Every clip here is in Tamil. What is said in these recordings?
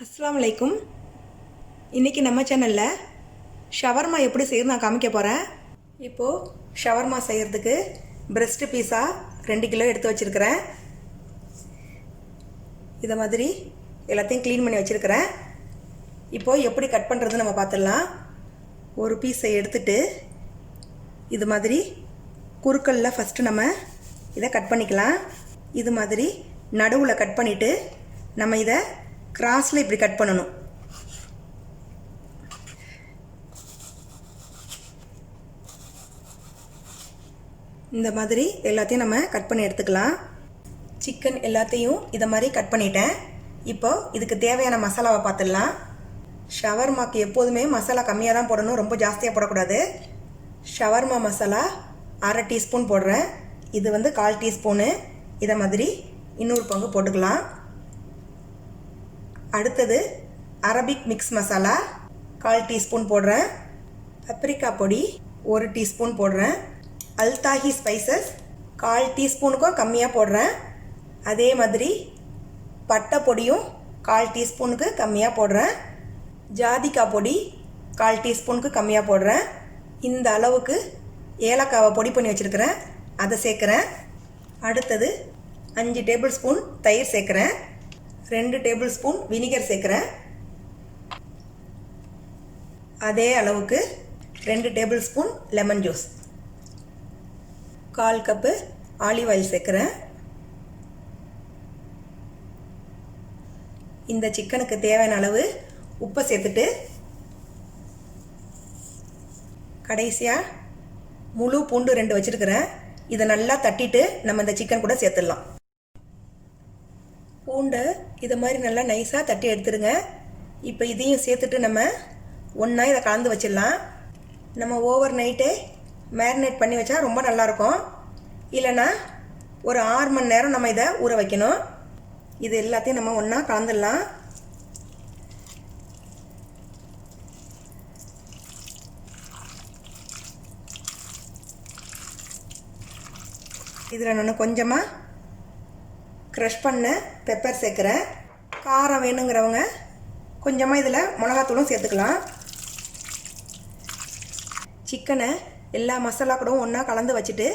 அஸ்ஸலாமு அலைக்கும். இன்றைக்கி நம்ம சேனலில் ஷவர்மா எப்படி செய்யறது நான் காமிக்க போகிறேன். இப்போது ஷவர்மா செய்கிறதுக்கு பிரெஸ்ட்டு பீஸா 2 கிலோ எடுத்து வச்சுருக்கிறேன். இதை மாதிரி எல்லாத்தையும் க்ளீன் பண்ணி வச்சுருக்கிறேன். இப்போது எப்படி கட் பண்ணுறது நம்ம பார்த்துடலாம். ஒரு பீஸை எடுத்துட்டு இது மாதிரி குறுக்கலில் ஃபஸ்ட்டு நம்ம இதை கட் பண்ணிக்கலாம். இது மாதிரி நடுவில் கட் பண்ணிவிட்டு நம்ம இதை கிராஸில் இப்படி கட் பண்ணணும். இந்த மாதிரி எல்லாத்தையும் நம்ம கட் பண்ணி எடுத்துக்கலாம். சிக்கன் எல்லாத்தையும் இதை மாதிரி கட் பண்ணிட்டேன். இப்போ இதுக்கு தேவையான மசாலாவை பார்த்துடலாம். ஷவர்மாக்கு எப்போதுமே மசாலா கம்மியாக தான் போடணும், ரொம்ப ஜாஸ்தியாக போடக்கூடாது. ஷவர்மா மசாலா 1/2 டீஸ்பூன் போடுறேன். இது 1/4 டீஸ்பூனு. இதை மாதிரி இன்னொரு பங்கு போட்டுக்கலாம். அடுத்தது அரபிக் மிக்ஸ் மசாலா 1/4 டீஸ்பூன் போடுறேன். பப்ரிக்கா பொடி 1 டீஸ்பூன் போடுறேன். அல்தாஹி ஸ்பைசஸ் 1/4 டீஸ்பூனுக்கும் கம்மியாக போடுறேன். அதே மாதிரி பட்டை பொடியும் 1/4 டீஸ்பூனுக்கு கம்மியாக போடுறேன். ஜாதிக்காய் பொடி 1/4 டீஸ்பூனுக்கு கம்மியாக போடுறேன். இந்த அளவுக்கு ஏலக்காவை பொடி பண்ணி வச்சுருக்கிறேன், அதை சேர்க்குறேன். அடுத்தது 5 டேபிள் ஸ்பூன் தயிர் சேர்க்குறேன். 2 டேபிள் ஸ்பூன் வினிகர் சேர்க்குறேன். அதே அளவுக்கு 2 tablespoon lemon juice. 1/4 cup olive oil சேர்க்குறேன். இந்த சிக்கனுக்கு தேவையான அளவு உப்பை சேர்த்துட்டு கடைசியாக முழு பூண்டு 2 வச்சுருக்கிறேன். இதை நல்லா தட்டிட்டு நம்ம இந்த சிக்கன் கூட சேர்த்துடலாம். பூண்டை இதை மாதிரி நல்லா நைஸாக தட்டி எடுத்துருங்க. இப்போ இதையும் சேர்த்துட்டு நம்ம ஒன்றா இதை கலந்து வச்சிடலாம். நம்ம ஓவர் நைட்டே மேரினேட் பண்ணி வச்சா ரொம்ப நல்லாயிருக்கும். இல்லைன்னா ஒரு 6 மணி நேரம் நம்ம இதை ஊற வைக்கணும். இது எல்லாத்தையும் நம்ம ஒன்றா கலந்துடலாம். இதில் நான் கொஞ்சமாக க்ரஷ் பண்ண பெப்பர் சேர்க்குறேன். காரம் வேணுங்கிறவங்க கொஞ்சமாக இதில் மிளகாத்தூளும் சேர்த்துக்கலாம். சிக்கனை எல்லா மசாலா கூடவும் ஒன்றா கலந்து வச்சுட்டு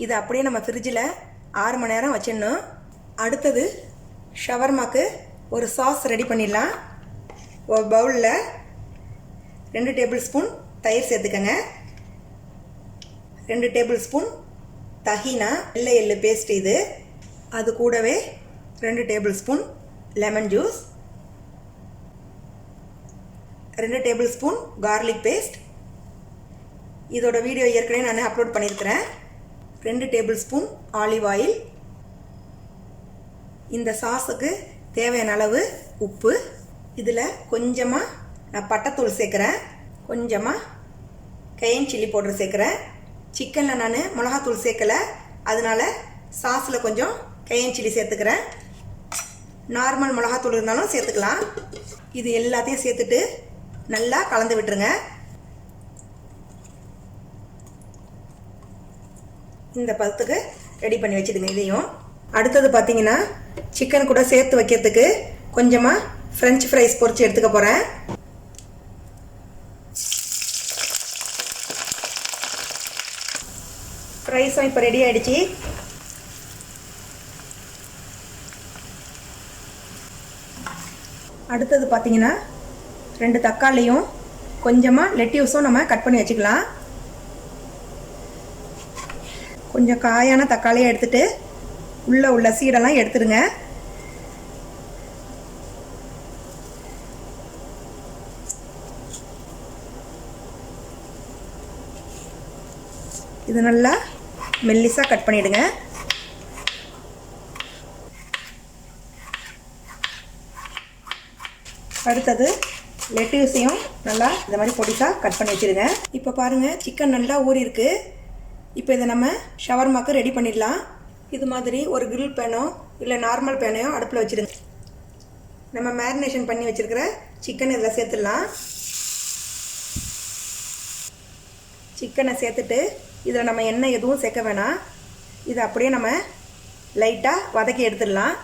இதை அப்படியே நம்ம ஃப்ரிட்ஜில் 6 மணி நேரம் வச்சிடணும். அடுத்தது ஷவர்மாக்கு ஒரு சாஸ் ரெடி பண்ணிடலாம். ஒரு பவுலில் 2 டேபிள் ஸ்பூன் தயிர் சேர்த்துக்கங்க. 2 டேபிள் ஸ்பூன் தஹினா வெள்ளை எள்ளு பேஸ்ட் இது. அது கூடவே 2 tablespoon lemon juice, 2 tablespoon garlic paste. இதோட வீடியோ ஏற்கனவே நான் அப்லோட் பண்ணியிருக்கிறேன். 2 டேபிள் ஸ்பூன் ஆலிவ் ஆயில். இந்த சாஸுக்கு தேவையான அளவு உப்பு. இதில் கொஞ்சமாக நான் பட்டைத்தூள் சேர்க்குறேன், கொஞ்சமாக கயன் சில்லி பவுடர் சேர்க்குறேன். சிக்கனில் நான் மிளகாத்தூள் சேர்க்கலை, அதனால சாஸில் கொஞ்சம் கயன் சில்லி சேர்த்துக்கிறேன். நார்மல் மிளகாத்தூள் இருந்தாலும் சேர்த்துக்கலாம். இது எல்லாத்தையும் சேர்த்துட்டு நல்லா கலந்து விட்டுருங்க. இந்த பதத்துக்கு ரெடி பண்ணி வச்சுடுங்க இதையும். அடுத்தது பார்த்தீங்கன்னா சிக்கன் கூட சேர்த்து வைக்கிறதுக்கு கொஞ்சமாக ஃப்ரெஞ்ச் ஃப்ரைஸ் பொரிச்சு எடுத்துக்க போகிறேன். ஃப்ரைஸும் இப்போ ரெடி ஆகிடுச்சு. அடுத்தது பார்த்தீங்கன்னா 2 தக்காளியும் கொஞ்சமாக லெட்யூஸும் நம்ம கட் பண்ணி வச்சுக்கலாம். கொஞ்சம் காயான தக்காளியை எடுத்துட்டு உள்ளே உள்ள சீடெல்லாம் எடுத்துடுங்க. இது நல்லா மெல்லிஸாக கட் பண்ணிவிடுங்க. அடுத்தது லெட்யூஸையும் நல்லா இந்த மாதிரி பொடிசாக கட் பண்ணி வச்சுருங்க. இப்போ பாருங்கள், சிக்கன் நல்லா ஊறி இருக்கு. இப்போ இதை நம்ம ஷவர்மாக்கு ரெடி பண்ணிடலாம். இது மாதிரி ஒரு கிரில் பேனோ இல்லை நார்மல் பேனையோ அடுப்பில் வச்சுருங்க. நம்ம மேரினேஷன் பண்ணி வச்சுருக்கிற சிக்கன் இதில் சேர்த்துடலாம். சிக்கனை சேர்த்துட்டு இதில் நம்ம எண்ணெய் எதுவும் சேர்க்க வேணாம். இதை அப்படியே நம்ம லைட்டாக வதக்கி எடுத்துடலாம்.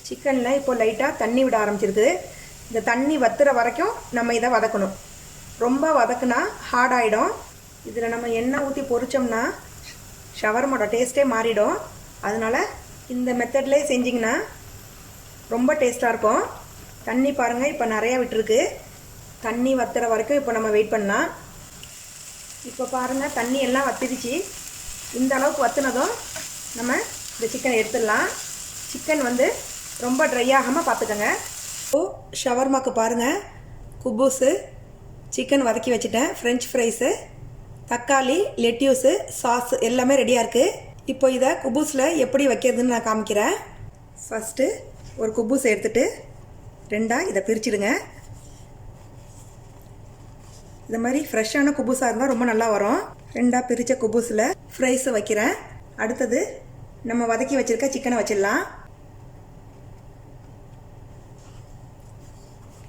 சிக்கனில் இப்போ லைட்டாக தண்ணி விட ஆரம்பிச்சிருக்கு. இந்த தண்ணி வத்துற வரைக்கும் நம்ம இதை வதக்கணும். ரொம்ப வதக்குனா ஹார்ட் ஆகிடும். இதில் நம்ம எண்ணெய் ஊற்றி பொரிச்சோம்னா ஷவர்மாவோட டேஸ்ட்டே மாறிடும். அதனால் இந்த மெத்தட்லேயே செஞ்சிங்கன்னா ரொம்ப டேஸ்ட்டாக இருக்கும். தண்ணி பாருங்கள் இப்போ நிறையா விட்டுருக்கு. தண்ணி வத்துற வரைக்கும் இப்போ நம்ம வெயிட் பண்ணலாம். இப்போ பாருங்கள் தண்ணி எல்லாம் வத்திடுச்சு. இந்த அளவுக்கு வத்துனதும் நம்ம இந்த சிக்கனை எடுத்துடலாம். சிக்கன் வந்து ரொம்ப ட்ரை ஆகாமல் பார்த்துக்கோங்க. இப்போது ஷவர்மாக்கு பாருங்கள் குபூஸு, சிக்கன் வதக்கி வச்சுட்டேன், ஃப்ரெஞ்ச் ஃப்ரைஸு, தக்காளி, லெட்யூஸு, சாஸ் எல்லாமே ரெடியாக இருக்குது. இப்போ இதை குபூஸில் எப்படி வைக்கிறதுன்னு நான் காமிக்கிறேன். ஃபஸ்ட்டு ஒரு குபூஸ் எடுத்துகிட்டு ரெண்டாக இதை பிரிச்சுடுங்க. இந்த மாதிரி ஃப்ரெஷ்ஷான குபூஸாக இருந்தால் ரொம்ப நல்லா வரும். ரெண்டாக பிரித்த குபூஸில் ஃப்ரைஸை வைக்கிறேன். அடுத்தது நம்ம வதக்கி வச்சுருக்க சிக்கனை வச்சிடலாம்.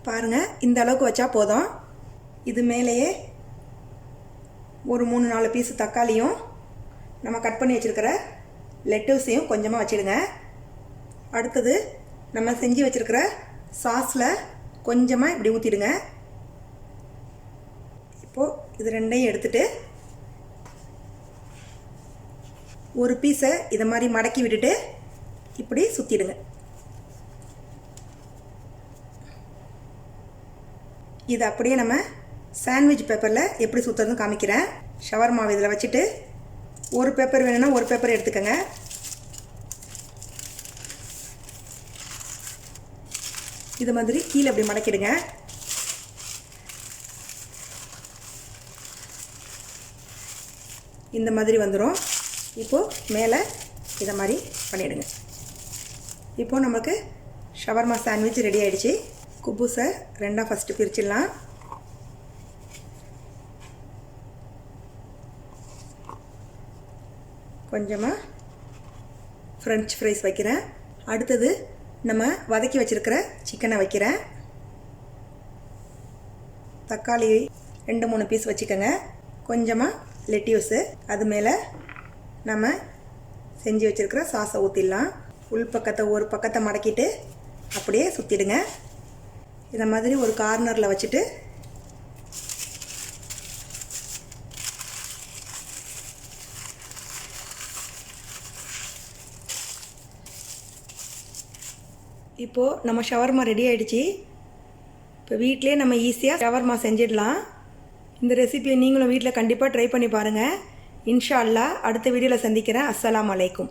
பாருங்கள் இந்த அளவுக்கு வச்சா போதும். இது மேலேயே ஒரு 3-4 பீஸு தக்காளியும் நம்ம கட் பண்ணி வச்சுருக்கிற லெட்டூஸையும் கொஞ்சமாக வச்சிடுங்க. அடுத்தது நம்ம செஞ்சு வச்சுருக்கிற சாஸில் கொஞ்சமாக இப்படி ஊற்றிடுங்க. இப்போது இது ரெண்டையும் எடுத்துகிட்டு ஒரு பீஸை இதை மாதிரி மடக்கி விட்டுட்டு இப்படி சுற்றிடுங்க. இது அப்படியே நம்ம சாண்ட்விச் பேப்பரில் எப்படி சுற்றுறதுன்னு காமிக்கிறேன். ஷவர்மாவை இதில் வச்சுட்டு ஒரு பேப்பர் வேணும்னா ஒரு பேப்பர் எடுத்துக்கோங்க. இது மாதிரி கீழே அப்படி மடக்கிடுங்க. இந்த மாதிரி வந்துடும். இப்போது மேலே இதை மாதிரி பண்ணிவிடுங்க. இப்போது நமக்கு ஷவர்மா சாண்ட்விச் ரெடி ஆகிடுச்சு. குபூஸை ரெண்டாக ஃபஸ்ட்டு பிரிச்சிடலாம். கொஞ்சமாக ஃப்ரெஞ்ச் ஃப்ரைஸ் வைக்கிறேன். அடுத்தது நம்ம வதக்கி வச்சுருக்கிற சிக்கனை வைக்கிறேன். தக்காளி 2-3 பீஸ் வச்சுக்கோங்க. கொஞ்சமாக லெட்யூஸு, அது மேலே நம்ம செஞ்சு வச்சுருக்கிற சாஸை ஊற்றிடலாம். உள் பக்கத்தை ஒரு பக்கத்தை மடக்கிட்டு அப்படியே சுற்றிடுங்க. இதை மாதிரி ஒரு கார்னரில் வச்சுட்டு இப்போது நம்ம ஷவர்மா ரெடி ஆகிடுச்சு. இப்போ வீட்டிலே நம்ம ஈஸியாக ஷவர்மா செஞ்சிடலாம். இந்த ரெசிபியை நீங்களும் வீட்டில் கண்டிப்பாக ட்ரை பண்ணி பாருங்கள். இன்ஷா அல்லாஹ் அடுத்த வீடியோவில் சந்திக்கிறேன். அஸ்ஸலாமு அலைக்கும்.